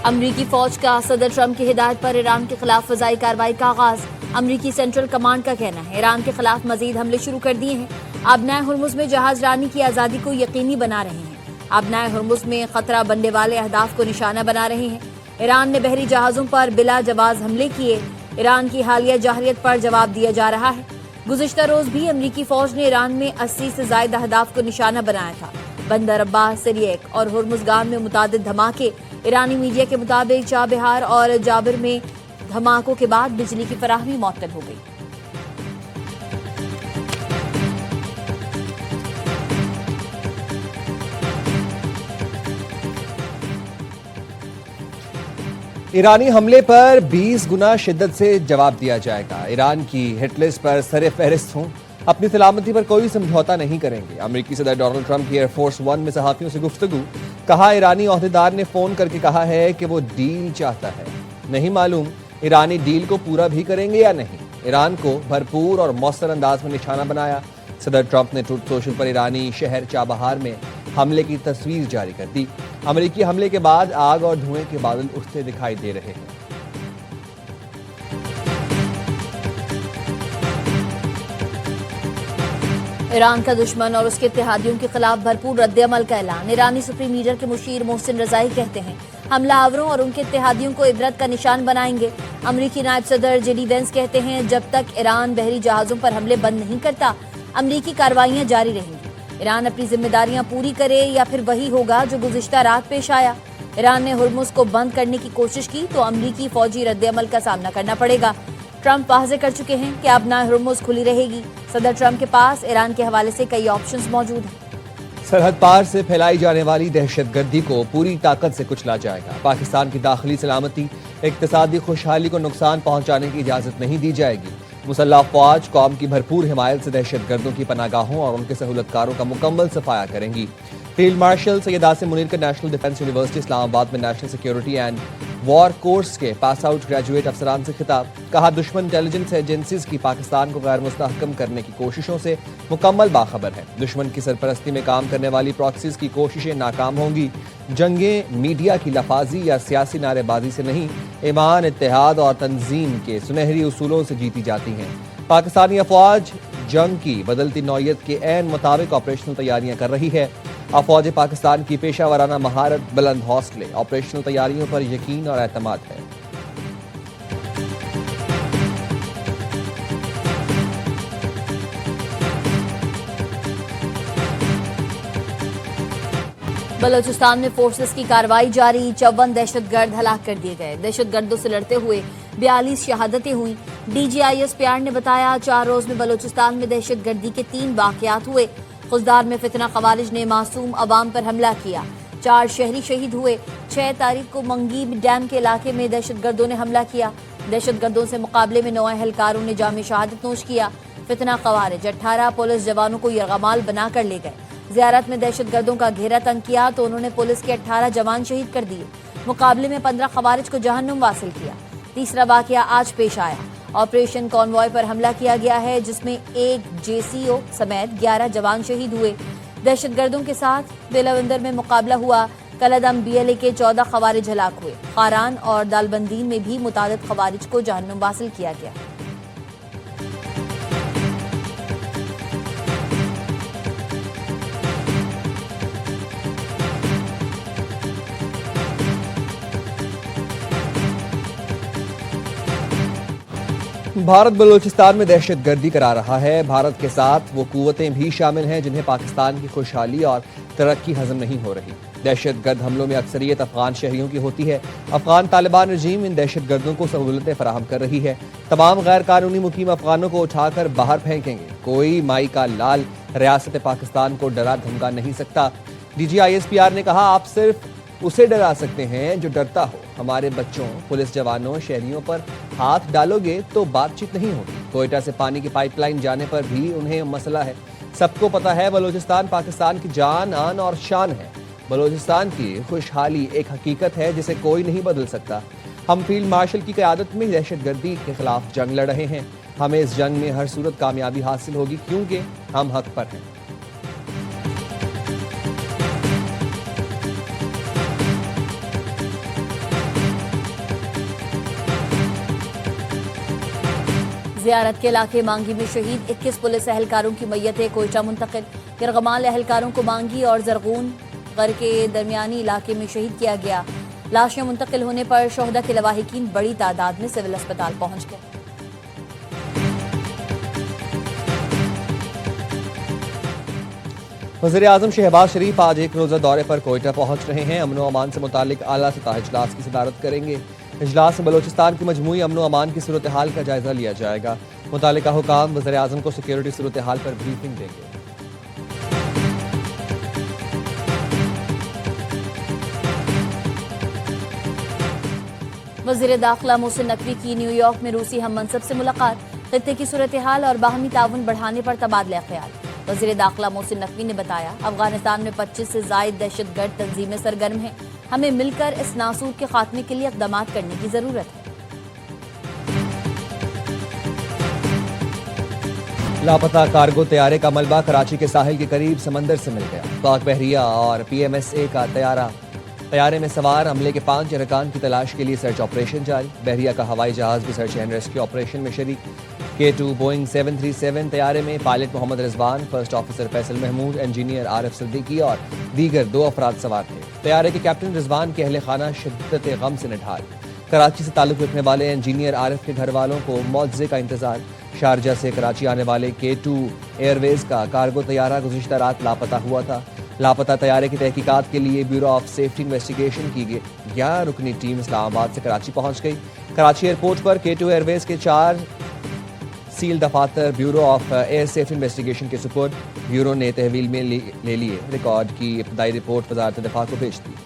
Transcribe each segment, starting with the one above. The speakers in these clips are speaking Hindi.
अमरीकी फौज का सदर ट्रंप की हिदायत पर ईरान के खिलाफ फजाई कार्रवाई का आगाज। अमरीकी सेंट्रल कमांड का कहना है ईरान के खिलाफ मजीद हमले शुरू कर दिए हैं। आबनाए हुर्मुज में जहाज रानी की आजादी को यकीनी बना रहे हैं। आबनाए हुर्मुज में खतरा बनने वाले अहदाफ को निशाना बना रहे हैं। ईरान ने बहरी जहाजों पर बिला जवाज हमले किए। ईरान की हालिया जाहिरियत पर जवाब दिया जा रहा है। गुज़िश्ता रोज भी अमरीकी फौज ने ईरान में 80 से ज्यादा अहदाफ को निशाना बनाया था। बंदर अब्बास, सिरियक और हुर्मुज़गान में मुतादिद धमाके। ईरानी मीडिया के मुताबिक चाबहार और जाबिर में धमाकों के बाद बिजली की फराहमी मुअत्तल हो गई। ईरानी हमले पर 20 गुना शिद्दत से जवाब दिया जाएगा। ईरान की हिट लिस्ट पर सरे फहरिस्त हों, अपनी सलामती पर कोई समझौता नहीं करेंगे। अमेरिकी सदर डोनाल्ड ट्रंप की एयरफोर्स वन में सहाफियों से गुफ्तगू। कहा ईरानी ओहदेदार ने फोन करके कहा है कि वो डील चाहता है। नहीं मालूम ईरानी डील को पूरा भी करेंगे या नहीं। ईरान को भरपूर और मौसर अंदाज में निशाना बनाया। सदर ट्रंप ने ट्रूथ सोशल पर ईरानी शहर चाबहार में हमले की तस्वीर जारी कर दी। अमेरिकी हमले के बाद आग और धुएं के बादल उठते दिखाई दे रहे हैं। ईरान का दुश्मन और उसके इत्तेहादियों के खिलाफ भरपूर रद्द-ए-अमल का ऐलान। ईरानी सुप्रीम लीडर के मुशीर मोहसिन रजाई कहते हैं हमलावरों और उनके इत्तेहादियों को इबरत का निशान बनाएंगे। अमरीकी नायब सदर जेडी वेंस कहते हैं जब तक ईरान बहरी जहाजों पर हमले बंद नहीं करता अमरीकी कार्रवाइयां जारी रहेंगी। ईरान अपनी जिम्मेदारियां पूरी करे या फिर वही होगा जो गुज़िश्ता रात पेश आया। ईरान ने हुर्मुज़ को बंद करने की कोशिश की तो अमरीकी फौजी रद्द-ए-अमल का सामना करना पड़ेगा। ट्रंप वाज़ेह कर चुके हैं कि अब ना हुर्मुज़ खुली रहेगी। सदर ट्रंप के पास ईरान के हवाले से कई ऑप्शंस मौजूद हैं। सरहद पार से फैलाई जाने वाली दहशतगर्दी को पूरी ताकत से कुचला जाएगा। पाकिस्तान की दाखिली सलामती, इक्तिसादी खुशहाली को नुकसान पहुंचाने की इजाजत नहीं दी जाएगी। मुसल्लह फौज कौम की भरपूर हिमायत से दहशतगर्दों की पनागाहों और उनके सहूलतकारों का मुकम्मल सफाया करेंगी। फील्ड मार्शल सैयद आसिम मुनीर का नेशनल डिफेंस यूनिवर्सिटी इस्लामाबाद में national security and war course के पास आउट ग्रेजुएट अफसरान से खिताब। कहा दुश्मन इंटेलिजेंस एजेंसीज की पाकिस्तान को गैर मुस्तहकम करने की कोशिशों से मुकम्मल बाखबर है। दुश्मन की सरपरस्ती में काम करने वाली प्रॉक्सीज की कोशिशें नाकाम होंगी। जंगें मीडिया की लफाजी या सियासी नारेबाजी से नहीं, ईमान, इत्तेहाद और तंजीम के सुनहरी उसूलों से जीती जाती हैं। पाकिस्तानी अफवाज जंग की बदलती नौयत के ऐन मुताबिक ऑपरेशनल तैयारियां कर रही है। अफवाज पाकिस्तान की पेशा वराना महारत, बुलंद हौसले, ऑपरेशनल तैयारियों पर यकीन और एतमाद है। बलोचिस्तान में फोर्सेस की कार्रवाई जारी। 54 दहशतगर्द हलाक कर दिए गए। दहशतगर्दों से लड़ते हुए 42 शहादतें हुई। DGISPR ने बताया 4 रोज में बलोचिस्तान में दहशतगर्दी के 3 वाकयात हुए। खुजदार में फितना खवारिज ने मासूम अवाम पर हमला किया। 4 शहरी शहीद हुए। 6 तारीख को मंगीब डैम के इलाके में दहशतगर्दों ने हमला किया। दहशतगर्दों से मुकाबले में 9 एहलकारों ने जाम शहादत नोश किया। फितना खवारिज 18 पुलिस जवानों को यरगमाल बनाकर ले गए। ज़ियारत में दहशतगर्दों का घेरा तंग किया तो उन्होंने पुलिस के 18 जवान शहीद कर दिए। मुकाबले में 15 खवारिज को जहन्नुम वासिल किया। तीसरा वाकया आज पेश आया। ऑपरेशन कॉन्वॉय पर हमला किया गया है जिसमें 1 JCO समेत 11 जवान शहीद हुए। दहशतगर्दों के साथ बेलावंदर में मुकाबला हुआ। कलदम BLA के 14 खवारिज हलाक हुए। खारान और दालबंदीन में भी मुतादिद खवारिज को जहन्नुम वासिल किया गया। भारत बलूचिस्तान में दहशतगर्दी करा रहा है। भारत के साथ वो कुव्वतें भी शामिल हैं जिन्हें पाकिस्तान की खुशहाली और तरक्की हजम नहीं हो रही। दहशतगर्द हमलों में अक्सरियत अफगान शहरियों की होती है। अफगान तालिबान रजीम इन दहशतगर्दों को सहूलतें फराहम कर रही है। तमाम गैर कानूनी मुकीम अफगानों को उठाकर बाहर फेंकेंगे। कोई माई का लाल रियासत पाकिस्तान को डरा धमका नहीं सकता। DGISPR ने कहा आप सिर्फ उसे डरा सकते हैं जो डरता हो। हमारे बच्चों, पुलिस जवानों, शहरियों पर हाथ डालोगे तो बातचीत नहीं होगी। कोयटा से पानी की पाइपलाइन जाने पर भी उन्हें मसला है। सबको पता है बलूचिस्तान पाकिस्तान की जान, आन और शान है। बलूचिस्तान की खुशहाली एक हकीकत है जिसे कोई नहीं बदल सकता। हम फील्ड मार्शल की क़यादत में दहशतगर्दी के खिलाफ जंग लड़ रहे हैं। हमें इस जंग में हर सूरत कामयाबी हासिल होगी क्योंकि हम हक पर हैं। जियारत के इलाके मांगी में शहीद 21 पुलिस एहलकारों की मैयतें कोयटा मुंतकिल। यरगमाल एहलकारों को मांगी और जरगून गर के दरमियानी इलाके में शहीद किया गया। लाशें मुंतकिल होने पर शोहदा के लवाहिकीन बड़ी तादाद में सिविल अस्पताल पहुंच गए। वज़ीर-ए-आज़म शहबाज शरीफ आज एक रोज़ा दौरे पर कोयटा पहुंच रहे हैं। अमन व अमान से मुतालिक आला सतह इजलास की सदारत करेंगे। इजलास में बलोचिस्तान की मजमूई अमन व अमान की सूरत हाल का जायजा लिया जाएगा। मुतालिका हुकाम वज़ीर-ए-आज़म को सिक्योरिटी सूरत हाल पर ब्रीफिंग देंगे। वज़ीर दाखिला मोहसिन नकवी की न्यूयॉर्क में रूसी हम मनसब से मुलाकात। खित्ते की सूरत हाल और बाहमी ताउन बढ़ाने पर तबादला ख्याल। वज़ीर दाखिला मोहसिन नकवी ने बताया, अफगानिस्तान में 25 से ज़ायद दहशतगर्द तंजीमें सरगर्म हैं। हमें मिलकर इस नासूर के खात्मे के लिए इक़दामात करने की ज़रूरत है। लापता कार्गो तैयारे का मलबा कराची के साहिल के करीब समंदर से मिल गया। पाक बहरिया और PMSA का तैयारे में सवार अमले के 5 अरकान की तलाश के लिए सर्च ऑपरेशन जारी। बहरिया का हवाई जहाज भी सर्च एंड रेस्क्यू ऑपरेशन में शरीक। K2 बोइंग 737 तैयारे में pilot Mohammad Rizwan, first officer Faisal Mahmood, engineer Arif Siddiqui और दीगर 2 अफराद सवार थे। तैयारे के कैप्टन रिजवान के अहले खाना शिद्दत गम से निढाल। कराची से ताल्लुक रखने वाले इंजीनियर आरिफ के घर वालों को मौजे का इंतजार। शारजा से कराची आने वाले K2 एयरवेज का कार्गो तैयारा गुज़िश्ता रात लापता हुआ था। लापता तैयारे की तहकीकात के लिए ब्यूरो ऑफ सेफ्टी इन्वेस्टिगेशन की 11 रुकनी टीम इस्लामाबाद से कराची पहुंच गई। कराची एयरपोर्ट पर K2 एयरवेज के 4 सील दफातर bureau of air safety investigation के सुपुर्द। ब्यूरो ने तहवील में ले लिए रिकॉर्ड की इब्तदाई रिपोर्ट वजारत दिफा को भेज दी।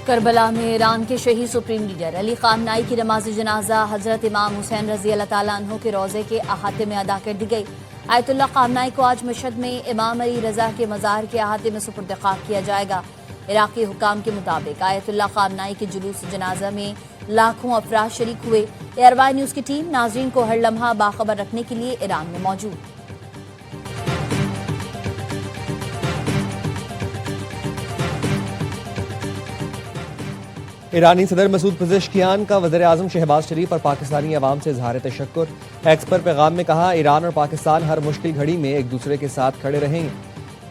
करबला में ईरान के शहीद सुप्रीम लीडर अली खामनाई की नमाज जनाजा हजरत इमाम हुसैन रजी अल्लाह ताला अन्हु के रोज़े के अहाते में अदा कर दी गई। आयतुल्लाह खामनाई को आज मशहद में इमाम अली रजा के मज़ार के अहाते में सुपुर्द खाक किया जाएगा। इराकी हुकाम के मुताबिक आयतुल्लाह खामनाई के जुलूस जनाजा में लाखों अफराद शरीक हुए। एयरवाई न्यूज़ की टीम नाजरीन को हर लम्हा बाखबर रखने के लिए ईरान में मौजूद। ईरानी सदर मसूद पज़ेश्कियान का वज़ीर-ए-आज़म शहबाज शरीफ और पाकिस्तानी अवाम से इज़हार तशक्कुर। एक्स पर पैगाम में कहा, ईरान और पाकिस्तान हर मुश्किल घड़ी में एक दूसरे के साथ खड़े रहेंगे।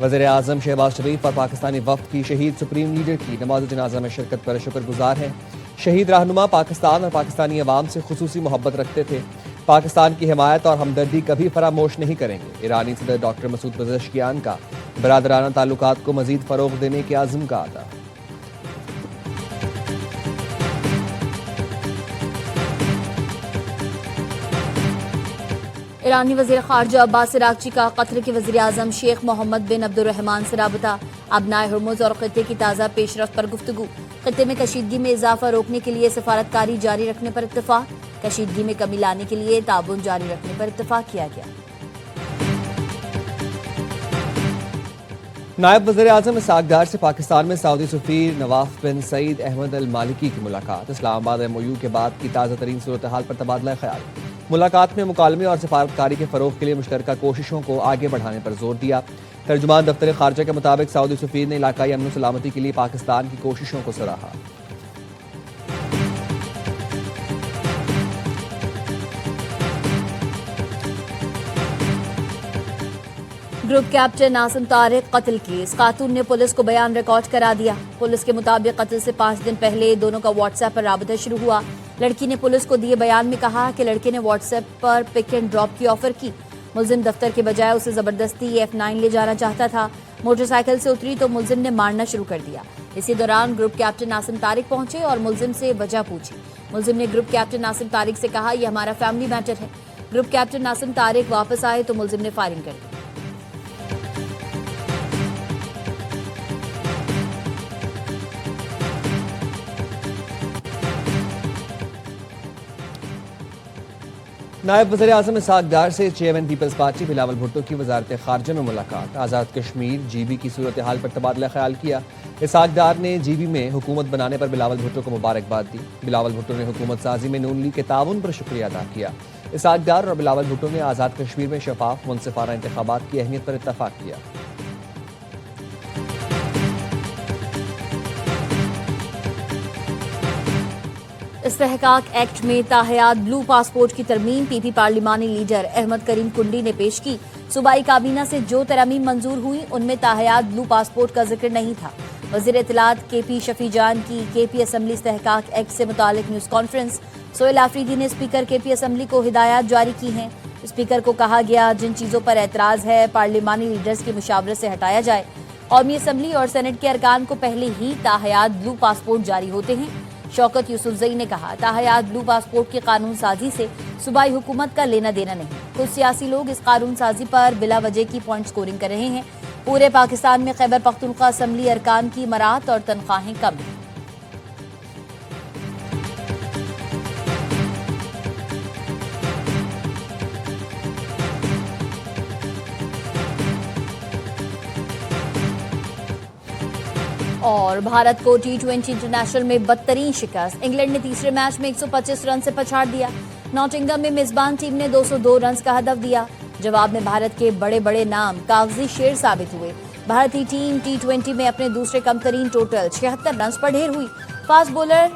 वज़ीर-ए-आज़म शहबाज शरीफ और पाकिस्तानी वफ़द की शहीद सुप्रीम लीडर की नमाज जनाजा में शिरकत पर शुक्रगुजार हैं। शहीद रहनुमा पाकिस्तान और पाकिस्तानी अवाम से खुसूसी मोहब्बत रखते थे। पाकिस्तान की हिमायत और हमदर्दी कभी फरामोश नहीं करेंगे। ईरानी सदर डॉक्टर मसूद पज़ेश्कियान का बरादराना ताल्लुकात को मज़ीद फ़रोग़ देने के आज़म का अदा। ईरानी वज़ीर ख़ारजा अब्बास इराक़ची का कतर के वज़ीर-ए-आज़म शेख मोहम्मद बिन अब्दुर्रहमान से राबता। अबनाए हुर्मुज़ और खित्ते की ताज़ा पेशरफ्त पर गुफ्तगू। खित्ते में कशीदगी में इजाफा रोकने के लिए सफारतकारी जारी रखने पर इत्तफ़ाक़। कशीदगी में कमी लाने के लिए ताबून जारी रखने पर इत्तफ़ाक़ किया गया। नायब वज़ीर-ए-आज़म इसहाक़ डार से पाकिस्तान में सऊदी सफ़ीर नवाफ बिन सईद अहमद अल मालिकी की मुलाकात। इस्लामाबाद MOU के बाद की ताज़ा तरीन सूरत हाल पर तबादला ख्याल। मुलाकात में मुकालमे और सफारतकारी के फ़रोग़ के लिए मुश्तरका कोशिशों को आगे बढ़ाने पर जोर दिया। तर्जुमान दफ्तर ख़ारजा के मुताबिक सऊदी सफ़ीर ने इलाकाई अमन सलामती के लिए पाकिस्तान की कोशिशों को सराहा। ग्रुप कैप्टन नासिम तारिक कत्ल केस। खातून ने पुलिस को बयान रिकॉर्ड करा दिया। पुलिस के मुताबिक कत्ल से 5 दिन पहले दोनों का व्हाट्सएप पर राबता शुरू हुआ। लड़की ने पुलिस को दिए बयान में कहा कि लड़के ने व्हाट्सएप पर पिक एंड ड्रॉप की ऑफर की। मुलजिम दफ्तर के बजाय उसे जबरदस्ती F9 ले जाना चाहता था। मोटरसाइकिल से उतरी तो मुलजिम ने मारना शुरू कर दिया। इसी दौरान ग्रुप कैप्टन नासिम तारिक पहुंचे और मुलजिम से वजह पूछी। मुलजिम ने ग्रुप कैप्टन नासिम तारिक से कहा, यह हमारा फैमिली मैटर है। ग्रुप कैप्टन नासिम तारिक वापस आए तो मुलजिम ने फायरिंग कर दी। नायब वज़ीर-ए-आज़म इसहाक़ डार से chairman peoples party Bilawal Bhutto की वजारत ख़ारजा में मुलाकात। आज़ाद कश्मीर GB की सूरत हाल पर तबादला ख्याल किया। इसहाक़ डार ने GB में हुकूमत बनाने पर बिलावल भुट्टो को मुबारकबाद दी। बिलावल भुट्टो ने हुकूमत साजी में नून लीग के ताउन पर शुक्रिया अदा किया। इसाक डार और बिलावल भुट्टो ने आज़ाद कश्मीर में शफाफ मुनसिफाना इंतखाबात की अहमियत पर इत्तफाक किया। इस्तेहकाक एक्ट में ताहयात ब्लू पासपोर्ट की तरमीम पीपी पार्लिमानी लीडर अहमद करीम कुंडी ने पेश की। सूबाई काबीना से जो तरमीम मंजूर हुई उनमें ताहयात ब्लू पासपोर्ट का जिक्र नहीं था। वजीर इत्तलात केपी शफी जान की केपी असम्बली इस्तेहकाक एक्ट से मुतालिक न्यूज कॉन्फ्रेंस। सोहेल आफरीदी ने स्पीकर केपी असम्बली को हिदायत जारी की हैं। स्पीकर को कहा गया जिन चीजों पर एतराज है पार्लिमानी लीडर्स की मुशावरत से हटाया जाए। कौमी असम्बली और सेनेट के अरकान को पहले ही ताहयात ब्लू पासपोर्ट जारी होते हैं। शौकत यूसुफजई ने कहा ताहयात ब्लू पासपोर्ट की कानून साजी से सूबाई हुकूमत का लेना देना नहीं। कुछ सियासी लोग इस कानून साजी पर बिला वजह की पॉइंट स्कोरिंग कर रहे हैं। पूरे पाकिस्तान में खैबर पख्तूनख्वा असम्बली अरकान की मरात और तनख्वाहें कम हैं। और भारत को T20 इंटरनेशनल में बदतरीन शिकस्त। इंग्लैंड ने तीसरे मैच में 125 रन से पछाड़ दिया। नॉटिंघम में मेजबान टीम ने 202 रन का हदफ दिया। जवाब में भारत के बड़े बड़े नाम कागजी शेर साबित हुए। भारतीय टीम T20 में अपने दूसरे कमतरीन टोटल 76 रन पर ढेर हुई। फास्ट बॉलर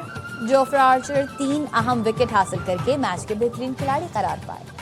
जोफ्रा आर्चर 3 अहम विकेट हासिल करके मैच के बेहतरीन खिलाड़ी करार पाए।